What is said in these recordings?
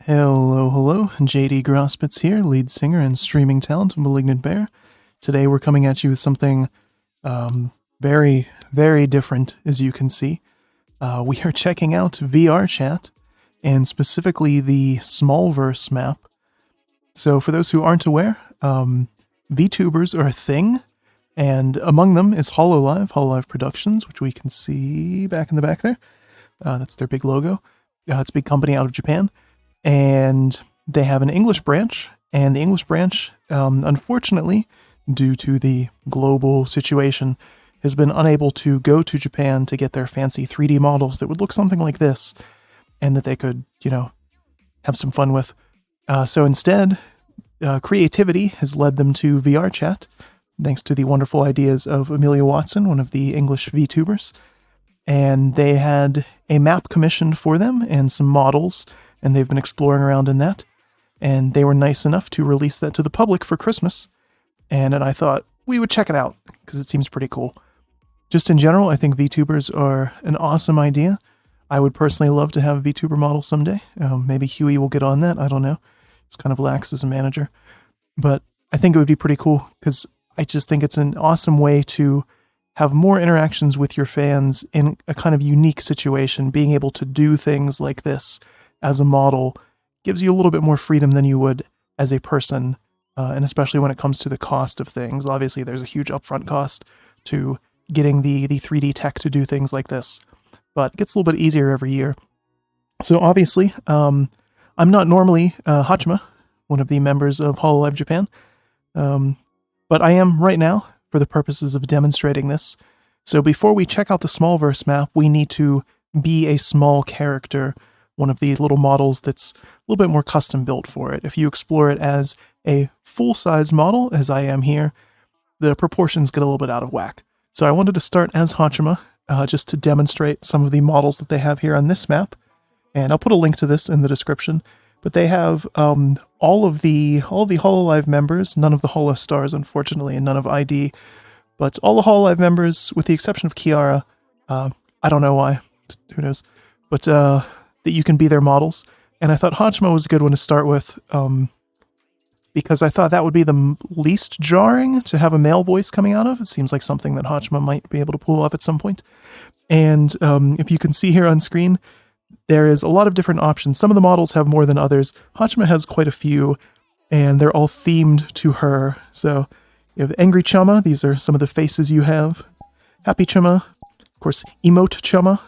Hello, hello, JD Grospitz here, lead singer and streaming talent of Malignant Bear. Today we're coming at you with something very, very different, as you can see. We are checking out VRChat, and specifically the Smolverse map. So for those who aren't aware, Vtubers are a thing, and among them is Hololive Productions, which we can see back in the back there. That's their big logo. It's a big company out of Japan. And they have an English branch, and the English branch, unfortunately, due to the global situation, has been unable to go to Japan to get their fancy 3D models that would look something like this, and that they could, have some fun with. So instead, creativity has led them to VRChat, thanks to the wonderful ideas of Emilia, one of the English Vtubers. And they had a map commissioned for them and some models, and they've been exploring around in that, and they were nice enough to release that to the public for Christmas, and I thought we would check it out, because it seems pretty cool. Just in general, I think VTubers are an awesome idea. I would personally love to have a VTuber model someday. Maybe Huey will get on that, I don't know. It's kind of lax as a manager. But I think it would be pretty cool, because I just think it's an awesome way to have more interactions with your fans in a kind of unique situation. Being able to do things like this as a model gives you a little bit more freedom than you would as a person, and especially when it comes to the cost of things. Obviously, there's a huge upfront cost to getting the 3D tech to do things like this, but it gets a little bit easier every year. So obviously, I'm not normally Hachima, one of the members of Hololive Japan, but I am right now for the purposes of demonstrating this. So before we check out the Smolverse map, we need to be a small character, one of the little models that's a little bit more custom built for it. If you explore it as a full-size model, as I am here, the proportions get a little bit out of whack. So I wanted to start as Hachima, just to demonstrate some of the models that they have here on this map. And I'll put a link to this in the description. But they have all of the Hololive members, none of the Holo stars, unfortunately, and none of ID. But all the Hololive members, with the exception of Kiara, I don't know why, who knows, but that you can be their models. And I thought Hachima was a good one to start with, because I thought that would be the least jarring to have a male voice coming out of. It seems like something that Hachima might be able to pull off at some point. And if you can see here on screen, there is a lot of different options. Some of the models have more than others. Hachima has quite a few, and they're all themed to her. So you have Angry Chama. These are some of the faces you have. Happy Chama. Of course, Emote Chama.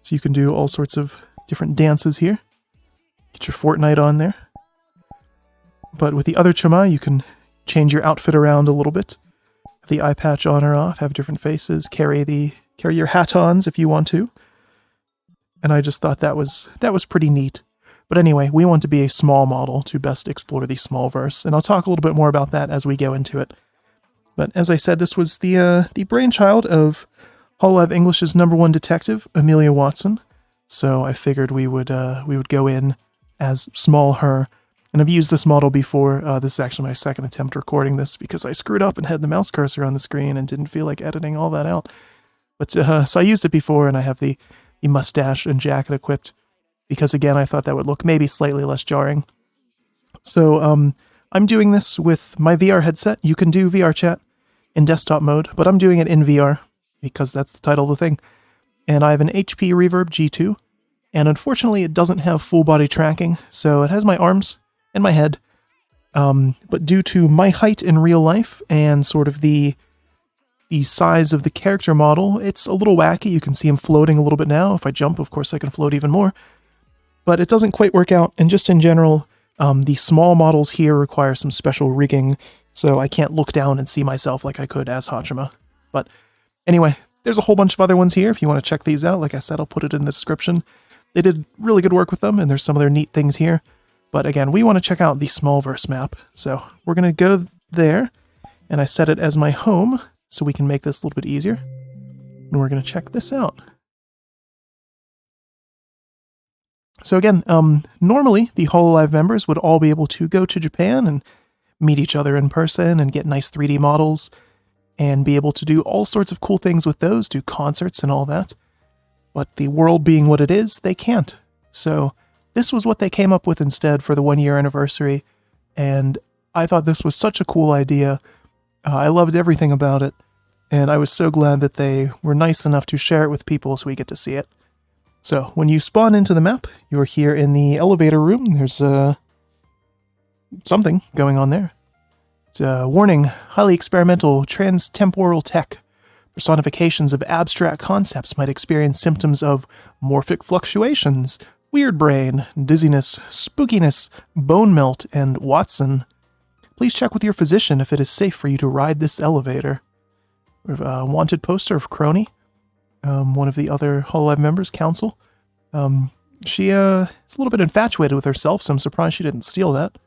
So you can do all sorts of different dances here. Get your Fortnite on there. But with the other Chama, you can change your outfit around a little bit. Have the eye patch on or off, have different faces, carry your hat-ons if you want to. And I just thought that was pretty neat. But anyway, we want to be a small model to best explore the Smolverse, and I'll talk a little bit more about that as we go into it. But as I said, this was the brainchild of Hololive English's #1 detective, Emilia Watson. So I figured we would go in as small her. And I've used this model before. This is actually my second attempt recording this because I screwed up and had the mouse cursor on the screen and didn't feel like editing all that out. But so I used it before, and I have the mustache and jacket equipped because, again, I thought that would look maybe slightly less jarring. So I'm doing this with my VR headset. You can do VRChat in desktop mode, but I'm doing it in VR because that's the title of the thing. And I have an HP Reverb G2, and unfortunately it doesn't have full body tracking, so it has my arms and my head. But due to my height in real life and sort of the size of the character model, it's a little wacky. You can see him floating a little bit now. If I jump, of course, I can float even more. But it doesn't quite work out, and just in general, the small models here require some special rigging, so I can't look down and see myself like I could as Hachima. But anyway, there's a whole bunch of other ones here if you want to check these out. Like I said, I'll put it in the description. They did really good work with them, and there's some other neat things here. But again, we want to check out the Smolverse map, so we're going to go there, and I set it as my home, so we can make this a little bit easier. And we're going to check this out. So again, normally the Hololive members would all be able to go to Japan and meet each other in person and get nice 3D models and be able to do all sorts of cool things with those, do concerts and all that. But the world being what it is, they can't. So this was what they came up with instead for the 1-year anniversary, and I thought this was such a cool idea. I loved everything about it, and I was so glad that they were nice enough to share it with people so we get to see it. So, when you spawn into the map, you're here in the elevator room. There's something going on there. It's a warning, highly experimental trans-temporal tech. Personifications of abstract concepts might experience symptoms of morphic fluctuations, weird brain, dizziness, spookiness, bone melt, and Watson. Please check with your physician if it is safe for you to ride this elevator. We have a wanted poster of Crony, one of the other Hololive members, Council. She is a little bit infatuated with herself, so I'm surprised she didn't steal that.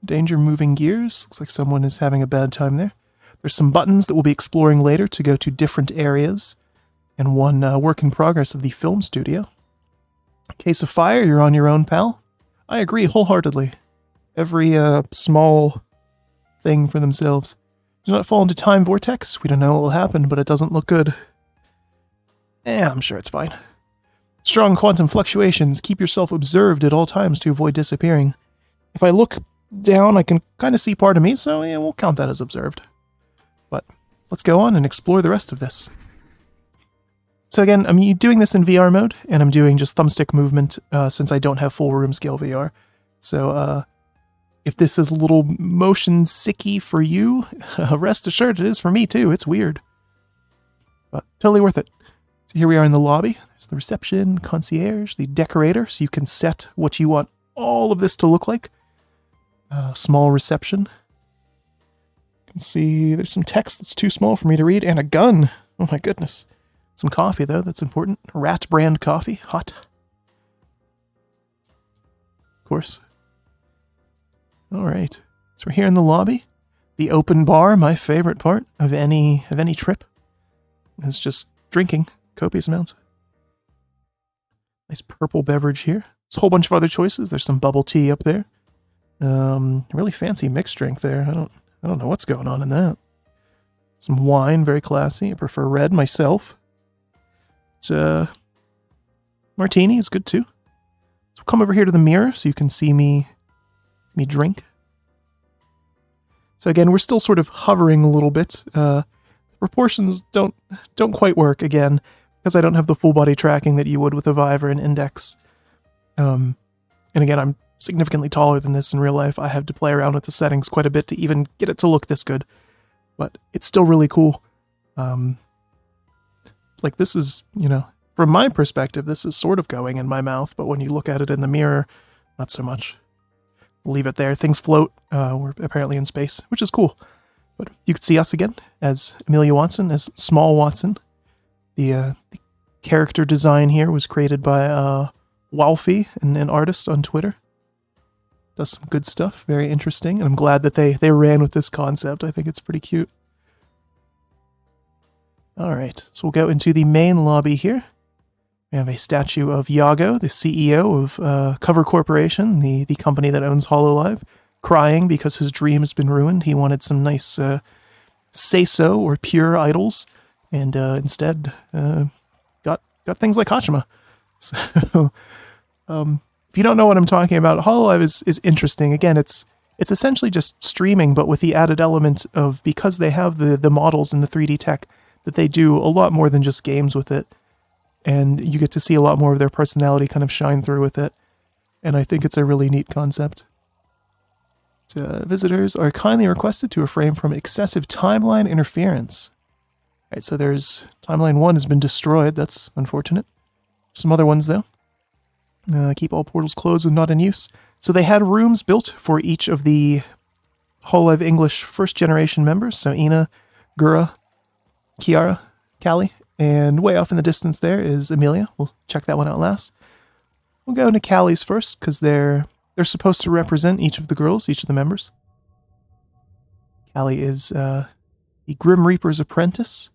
Danger moving gears. Looks like someone is having a bad time there. There's some buttons that we'll be exploring later to go to different areas, and one work in progress of the film studio. Case of fire, you're on your own, pal. I agree wholeheartedly. Every small thing for themselves. Do not fall into time vortex. We don't know what will happen, but it doesn't look good. I'm sure it's fine. Strong quantum fluctuations. Keep yourself observed at all times to avoid disappearing. If I look down, I can kind of see part of me, so yeah, we'll count that as observed. But let's go on and explore the rest of this. So again, I'm doing this in VR mode, and I'm doing just thumbstick movement since I don't have full room scale VR. So if this is a little motion sicky for you, rest assured it is for me too. It's weird. But totally worth it. So here we are in the lobby. There's the reception, concierge, the decorator, so you can set what you want all of this to look like. Small reception. You can see there's some text that's too small for me to read, and a gun. Oh my goodness. Some coffee, though. That's important. Rat brand coffee. Hot. Of course. All right. So we're here in the lobby. The open bar, my favorite part of any trip. It's just drinking copious amounts. Nice purple beverage here. There's a whole bunch of other choices. There's some bubble tea up there. Really fancy mixed drink there. I don't know what's going on in that. Some wine, very classy. I prefer red myself. It's martini is good too. So come over here to the mirror so you can see me drink. So again, we're still sort of hovering a little bit. Proportions don't quite work again because I don't have the full body tracking that you would with a Vive or an Index. And again, I'm significantly taller than this in real life. I have to play around with the settings quite a bit to even get it to look this good. But it's still really cool. Like this is, from my perspective, this is sort of going in my mouth, but when you look at it in the mirror, not so much. Leave it there. Things float. We're apparently in space, which is cool. But you can see us again as Emilia Watson, as Small Watson. The character design here was created by Walfie, an artist on Twitter. Does some good stuff. Very interesting. And I'm glad that they ran with this concept. I think it's pretty cute. All right. So we'll go into the main lobby here. We have a statue of Yago, the CEO of Cover Corporation, the company that owns Hololive, crying because his dream has been ruined. He wanted some nice say-so or pure idols, and instead got things like Hachima. So if you don't know what I'm talking about, Hololive is interesting. Again, it's essentially just streaming, but with the added element of, because they have the models and the 3D tech, that they do a lot more than just games with it. And you get to see a lot more of their personality kind of shine through with it. And I think it's a really neat concept. Visitors are kindly requested to refrain from excessive timeline interference. All right, so there's timeline 1 has been destroyed. That's unfortunate. Some other ones, though. Keep all portals closed when not in use. So they had rooms built for each of the Hololive English first-generation members. So Ina, Gura, Kiara, Callie, and way off in the distance there is Emilia. We'll check that one out last. We'll go into Callie's first, because they're supposed to represent each of the girls, each of the members. Callie is the Grim Reaper's apprentice.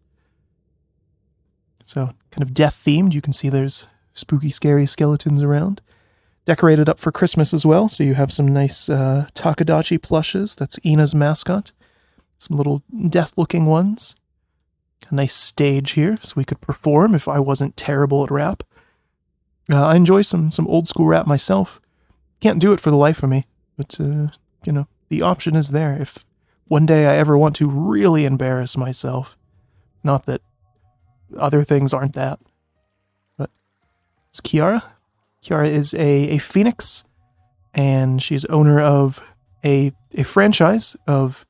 So kind of death-themed. You can see there's spooky, scary skeletons around. Decorated up for Christmas as well, so you have some nice Takadachi plushes. That's Ina's mascot. Some little death-looking ones. A nice stage here, so we could perform if I wasn't terrible at rap. I enjoy some old school rap myself. Can't do it for the life of me, but you know, the option is there if one day I ever want to really embarrass myself. Not that other things aren't that. But it's Kiara. Kiara is a phoenix, and she's owner of a franchise of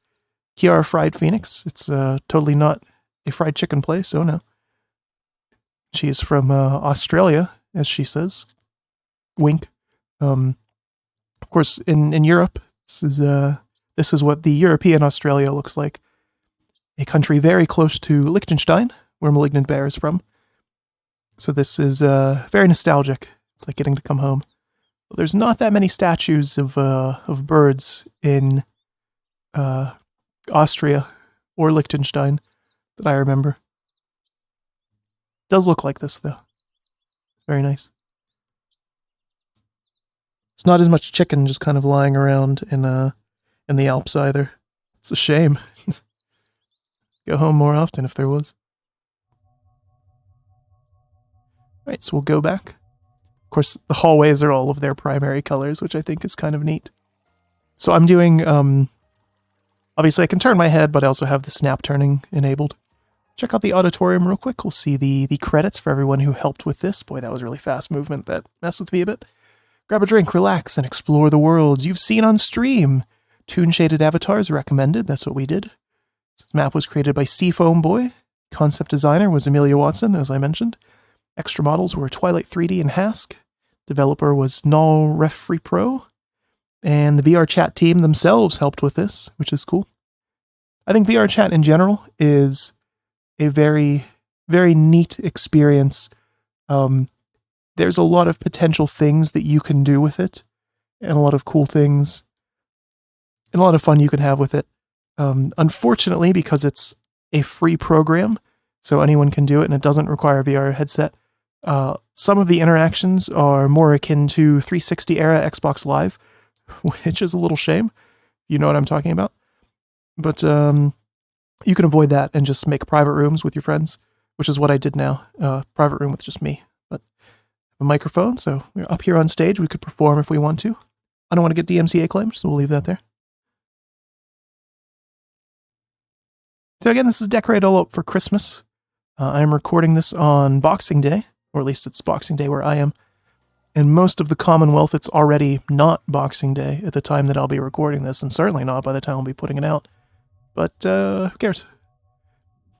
Kiara Fried Phoenix. It's totally not a fried chicken place, oh no. She is from Australia, as she says. Wink. Of course, in Europe, this is what the European Australia looks like. A country very close to Liechtenstein, where Malignant Bear is from. So this is very nostalgic. It's like getting to come home. Well, there's not that many statues of birds in Austria or Liechtenstein that I remember. It does look like this though. Very nice. It's not as much chicken just kind of lying around in the Alps either. It's a shame. Go home more often if there was. Alright, so we'll go back. Of course, the hallways are all of their primary colors, which I think is kind of neat. So I'm doing, obviously I can turn my head, but I also have the snap turning enabled. Check out the auditorium real quick. We'll see the credits for everyone who helped with this. Boy, that was really fast movement. That messed with me a bit. Grab a drink, relax, and explore the worlds you've seen on stream. Toon-shaded avatars recommended. That's what we did. This map was created by Seafoam Boy. Concept designer was Emilia Watson, as I mentioned. Extra models were Twilight 3D and Hask. Developer was Null Ref Free Pro. And the VRChat team themselves helped with this, which is cool. I think VRChat in general is a very, very neat experience. There's a lot of potential things that you can do with it, and a lot of cool things, and a lot of fun you can have with it. Unfortunately, because it's a free program, so anyone can do it, and it doesn't require a VR headset, some of the interactions are more akin to 360 era Xbox Live, which is a little shame. You know what I'm talking about. But you can avoid that and just make private rooms with your friends, which is what I did now. Private room with just me. But a microphone, so we're up here on stage. We could perform if we want to. I don't want to get DMCA claimed, so we'll leave that there. So again, this is decorated all up for Christmas. I'm recording this on Boxing Day, or at least it's Boxing Day where I am. In most of the Commonwealth, it's already not Boxing Day at the time that I'll be recording this, and certainly not by the time I'll be putting it out. But who cares?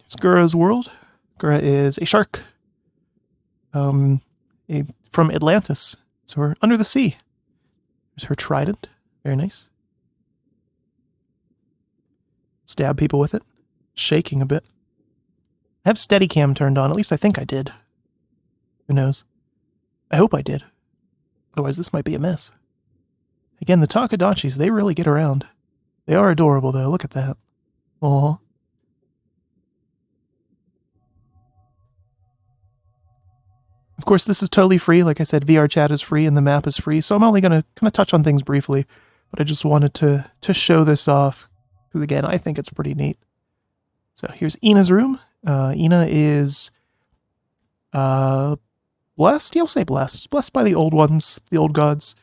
Here's Gura's world. Gura is a shark. From Atlantis. So we're under the sea. There's her trident. Very nice. Stab people with it. Shaking a bit. I have Steadicam turned on. At least I think I did. Who knows? I hope I did. Otherwise, this might be a mess. Again, the Takadachis, they really get around. They are adorable, though. Look at that. Aww. Of course, this is totally free. Like I said, VRChat is free and the map is free, so I'm only going to kind of touch on things briefly, but I just wanted to show this off, because again, I think it's pretty neat. So here's Ina's room. Ina is blessed? Yeah, we'll say blessed. Blessed by the old ones, the old gods.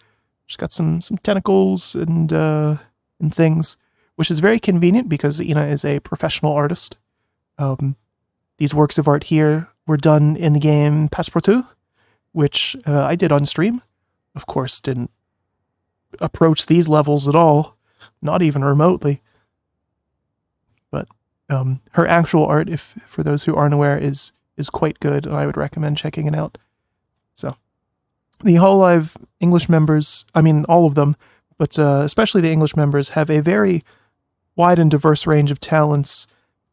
She's got some tentacles and things, which is very convenient because Ina is a professional artist. These works of art here were done in the game Passepartout, which I did on stream. Of course, didn't approach these levels at all, not even remotely. But her actual art, for those who aren't aware, is quite good, and I would recommend checking it out. So, the Hololive English members, I mean all of them, but especially the English members, have a very wide and diverse range of talents,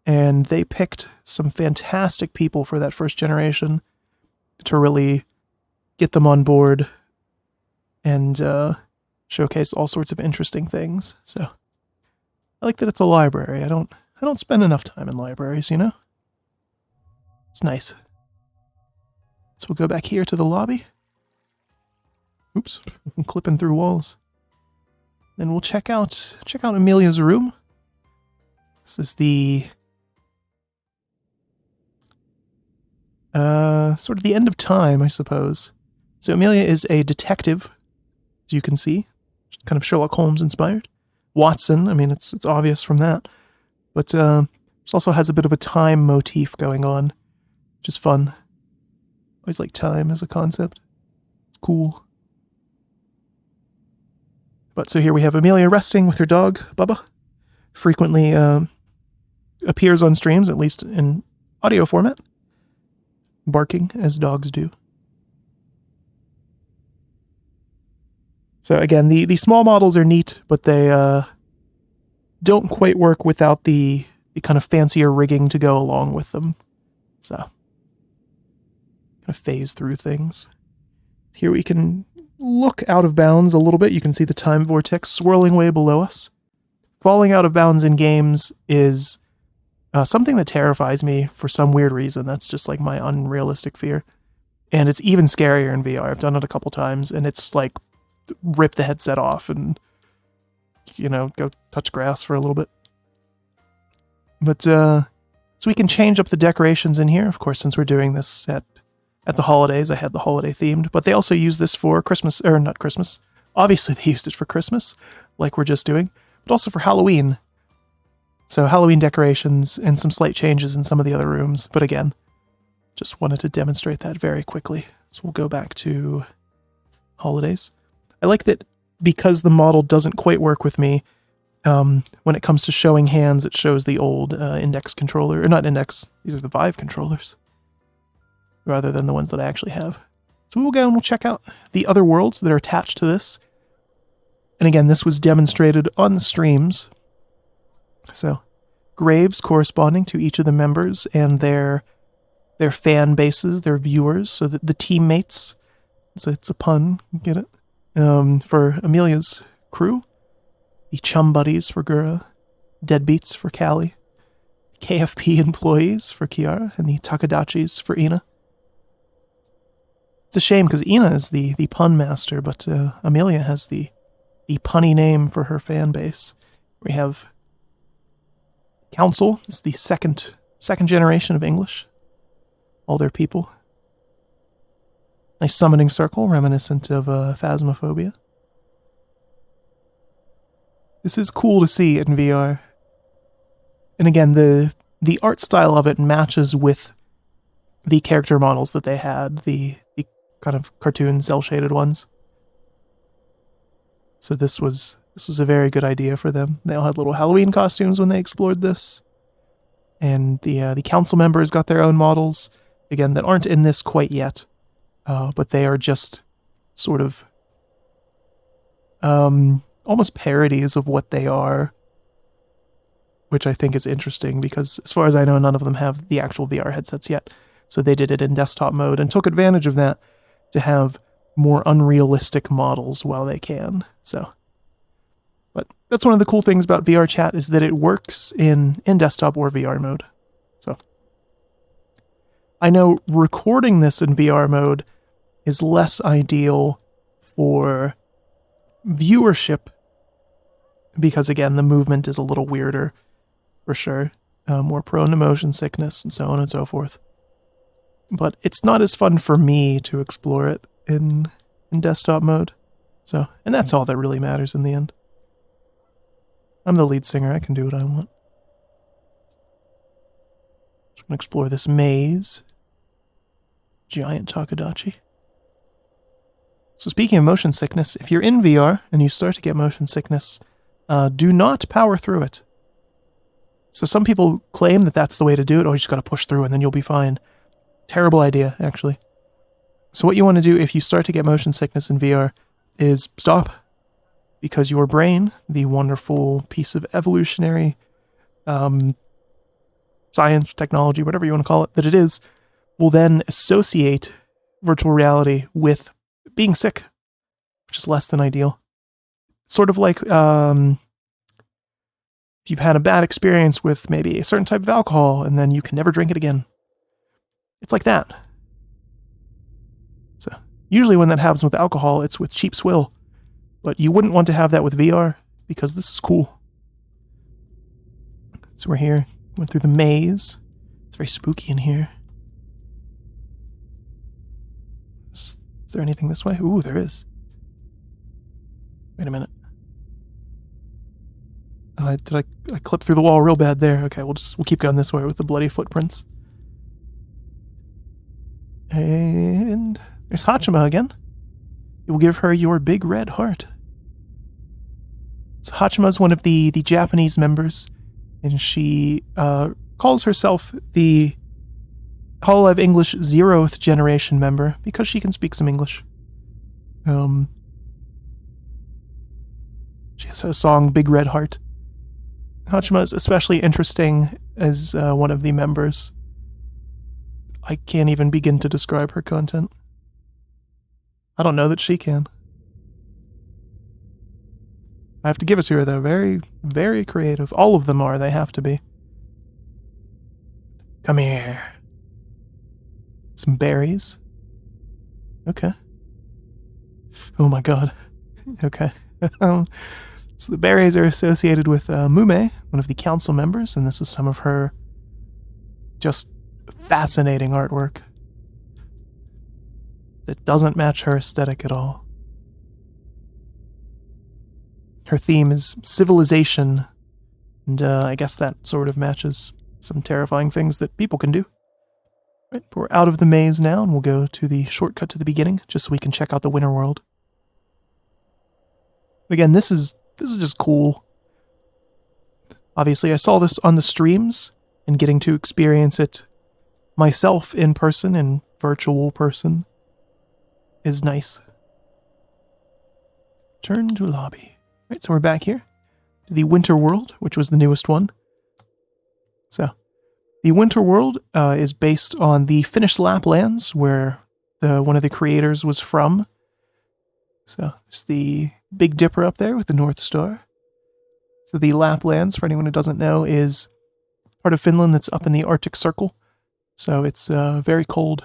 and they picked some fantastic people for that first generation to really get them on board and showcase all sorts of interesting things. So I like that it's a library. I don't spend enough time in libraries, you know? It's nice. So we'll go back here to the lobby. Oops, I'm clipping through walls. Then we'll check out Emilia's room. This is the sort of the end of time, I suppose. So Emilia is a detective, as you can see, kind of Sherlock Holmes inspired. Watson, I mean, it's obvious from that. But this also has a bit of a time motif going on, which is fun. Always like time as a concept. It's cool. But so here we have Emilia resting with her dog, Bubba. Frequently appears on streams, at least in audio format, barking as dogs do. So again, the small models are neat, but they don't quite work without the kind of fancier rigging to go along with them. So kind of phase through things. Here we can look out of bounds a little bit. You can see the time vortex swirling way below us. Falling out of bounds in games is something that terrifies me for some weird reason. That's just like my unrealistic fear. And it's even scarier in VR. I've done it a couple times, and it's like rip the headset off and, you know, go touch grass for a little bit. But, so we can change up the decorations in here. Of course, since we're doing this at the holidays, I had the holiday themed, but they also use this for Christmas, or not Christmas. Obviously, they used it for Christmas, like we're just doing, but also for Halloween. So Halloween decorations and some slight changes in some of the other rooms. But again, just wanted to demonstrate that very quickly. So we'll go back to holidays. I like that because the model doesn't quite work with me, when it comes to showing hands, it shows the old index controller, or not index, these are the Vive controllers, rather than the ones that I actually have. So we'll go and we'll check out the other worlds that are attached to this. And again, this was demonstrated on the streams. So, graves corresponding to each of the members and their fan bases, their viewers, so that the teammates, it's a pun, get it? For Emilia's crew, the chum buddies for Gura, deadbeats for Callie, KFP employees for Kiara, and the Takadachis for Ina. It's a shame because Ina is the pun master, but Emilia has the punny name for her fan base. We have Council, it's the second generation of English. All their people. Nice summoning circle, reminiscent of Phasmophobia. This is cool to see in VR. And again, the art style of it matches with the character models that they had, the kind of cartoon cel-shaded ones. So this was a very good idea for them. They all had little Halloween costumes when they explored this. And the council members got their own models, again, that aren't in this quite yet. But they are just sort of almost parodies of what they are, which I think is interesting because as far as I know, none of them have the actual VR headsets yet. So they did it in desktop mode and took advantage of that to have more unrealistic models while they can. So, but that's one of the cool things about VRChat is that it works in desktop or VR mode. So I know recording this in VR mode is less ideal for viewership because, again, the movement is a little weirder, for sure. More prone to motion sickness and so on and so forth. But it's not as fun for me to explore it in desktop mode. So, and that's all that really matters in the end. I'm the lead singer, I can do what I want. Just gonna explore this maze. Giant Takadachi. So speaking of motion sickness, if you're in VR and you start to get motion sickness, do not power through it. So some people claim that that's the way to do it. Oh, you just got to push through and then you'll be fine. Terrible idea, actually. So what you want to do if you start to get motion sickness in VR is stop. Because your brain, the wonderful piece of evolutionary science, technology, whatever you want to call it, that it is, will then associate virtual reality with being sick, which is less than ideal. Sort of like if you've had a bad experience with maybe a certain type of alcohol and then you can never drink it again. It's like that. So usually when that happens with alcohol, it's with cheap swill. But you wouldn't want to have that with VR because this is cool. So we're here, went through the maze. It's very spooky in here. Is there anything this way? Ooh, there is. Wait a minute. Did I clip through the wall real bad there? Okay, we'll keep going this way with the bloody footprints. And there's Hachima again. You will give her your big red heart. So Hachima's one of the Japanese members, and she calls herself the Hololive English 0th generation member because she can speak some English. She has a song, Big Red Heart. Hachima is especially interesting as one of the members. I can't even begin to describe her content. I don't know that she can. I have to give it to her, though. Very, very creative. All of them are. They have to be. Come here. Some berries. Okay. Oh my god. Okay. So the berries are associated with Mume, one of the council members, and this is some of her just fascinating artwork that doesn't match her aesthetic at all. Her theme is civilization, and I guess that sort of matches some terrifying things that people can do. Right, we're out of the maze now, and we'll go to the shortcut to the beginning, just so we can check out the winter world. Again, this is just cool. Obviously, I saw this on the streams, and getting to experience it myself in person and virtual person is nice. Turn to lobby. Right, so we're back here to the winter world, which was the newest one. So, the winter world is based on the Finnish Laplands, where one of the creators was from. So, there's the Big Dipper up there with the North Star. So the Laplands, for anyone who doesn't know, is part of Finland that's up in the Arctic Circle. So it's very cold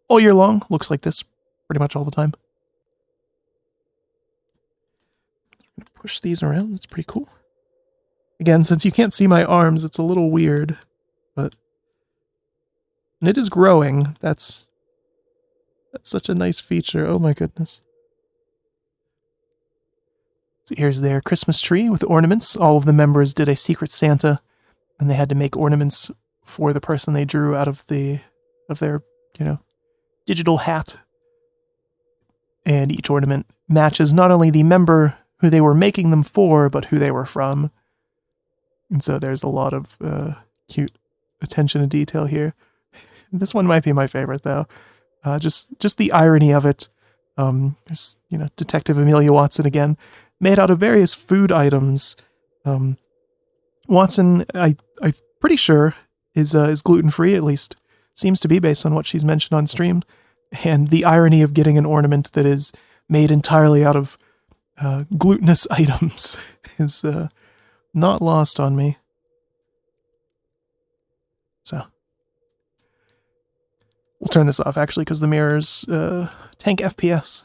all year long. Looks like this pretty much all the time. I'm gonna push these around. That's pretty cool. Again, since you can't see my arms, it's a little weird, but and it is growing. That's such a nice feature. Oh my goodness. So here's their Christmas tree with ornaments. All of the members did a Secret Santa, and they had to make ornaments for the person they drew out of their, digital hat. And each ornament matches not only the member who they were making them for, but who they were from. And so there's a lot of cute attention to detail here. This one might be my favorite, though. Just the irony of it. There's, Detective Emilia Watson again, made out of various food items. Watson, I'm pretty sure, is gluten-free, at least seems to be based on what she's mentioned on stream. And the irony of getting an ornament that is made entirely out of glutinous items is not lost on me. So, we'll turn this off, actually, because the mirrors tank FPS.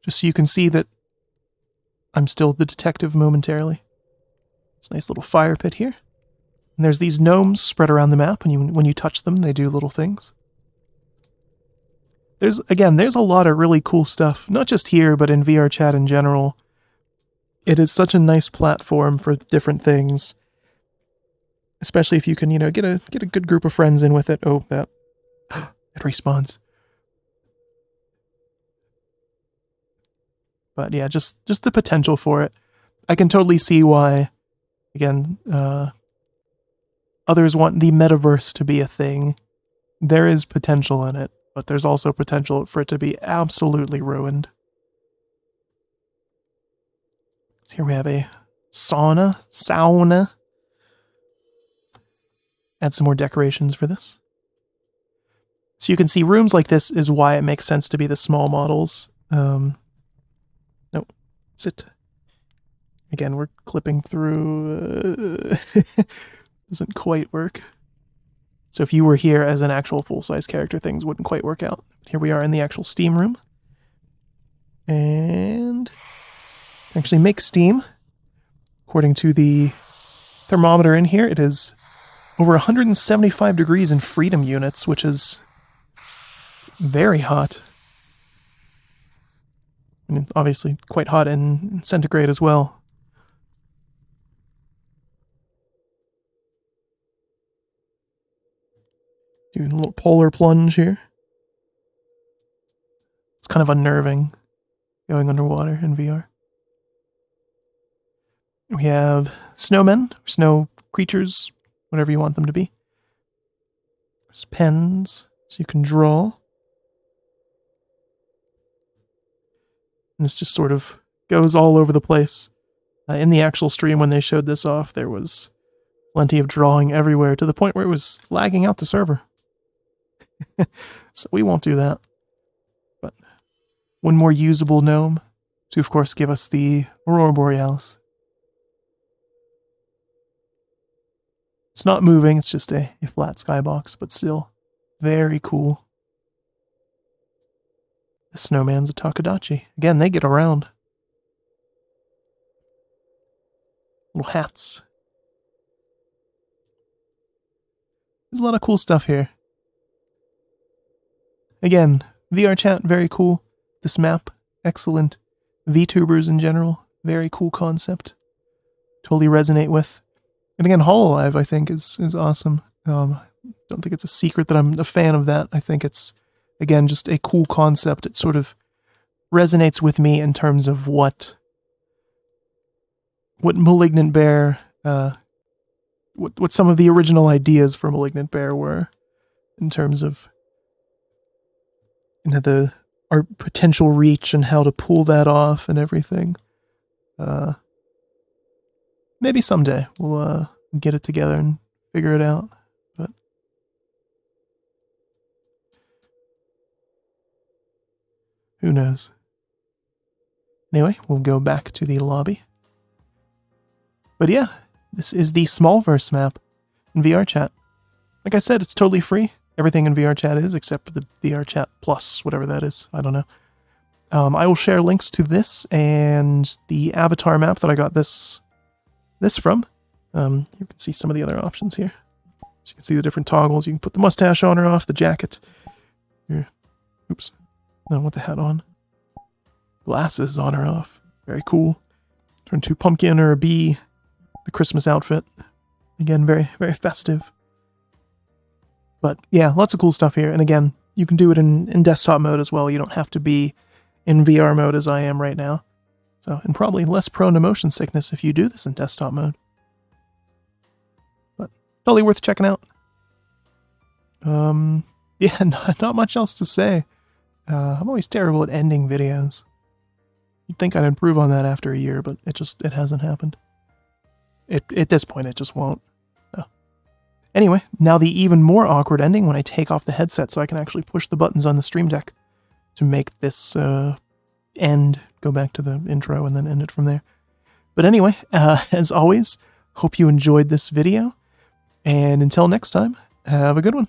Just so you can see that I'm still the detective momentarily. It's a nice little fire pit here. And there's these gnomes spread around the map, and when you touch them, they do little things. There's a lot of really cool stuff, not just here, but in VRChat in general. It is such a nice platform for different things. Especially if you can, get a good group of friends in with it. Oh, that it respawns. But yeah, just the potential for it. I can totally see why, again, others want the metaverse to be a thing. There is potential in it, but there's also potential for it to be absolutely ruined. So here we have a sauna. Add some more decorations for this. So you can see rooms like this is why it makes sense to be the small models. No, sit. Again, we're clipping through. Doesn't quite work. So if you were here as an actual full-size character, things wouldn't quite work out. Here we are in the actual steam room. And actually make steam. According to the thermometer in here, it is over 175 degrees in freedom units, which is very hot. And obviously quite hot in centigrade as well. Doing a little polar plunge here. It's kind of unnerving going underwater in VR. We have snowmen, snow creatures, whatever you want them to be. There's pens, so you can draw. And this just sort of goes all over the place. In the actual stream, when they showed this off, there was plenty of drawing everywhere, to the point where it was lagging out the server. So we won't do that. But one more usable gnome to, of course, give us the Aurora Borealis. It's not moving, it's just a flat skybox, but still very cool. The snowman's a Takadachi. Again, they get around. Little hats. There's a lot of cool stuff here. Again, VRChat, very cool. This map, excellent. Vtubers in general, very cool concept. Totally resonate with. And again, Hololive, I think, is awesome. Don't think it's a secret that I'm a fan of that. I think it's, again, just a cool concept. It sort of resonates with me in terms of what Malignant Bear, what some of the original ideas for Malignant Bear were, in terms of, you know, our potential reach and how to pull that off and everything. Maybe someday we'll get it together and figure it out, but who knows. Anyway, we'll go back to the lobby. But yeah, this is the Smolverse map in VRChat. Like I said, it's totally free. Everything in VRChat is, except for the VRChat Plus, whatever that is. I don't know. I will share links to this and the avatar map that I got this from. You can see some of the other options here. So you can see the different toggles. You can put the mustache on or off, the jacket. Here. Oops. No, with the hat on. Glasses on or off. Very cool. Turn to pumpkin or a bee. The Christmas outfit. Again, very, very festive. But yeah, lots of cool stuff here. And again, you can do it in desktop mode as well. You don't have to be in VR mode as I am right now. So, and probably less prone to motion sickness if you do this in desktop mode. But totally worth checking out. Yeah, not much else to say. I'm always terrible at ending videos. You'd think I'd improve on that after a year, but it hasn't happened. At this point, it just won't. So. Anyway, now the even more awkward ending when I take off the headset so I can actually push the buttons on the Stream Deck to make this end, go back to the intro and then end it from there. But anyway, as always, hope you enjoyed this video. And until next time, have a good one.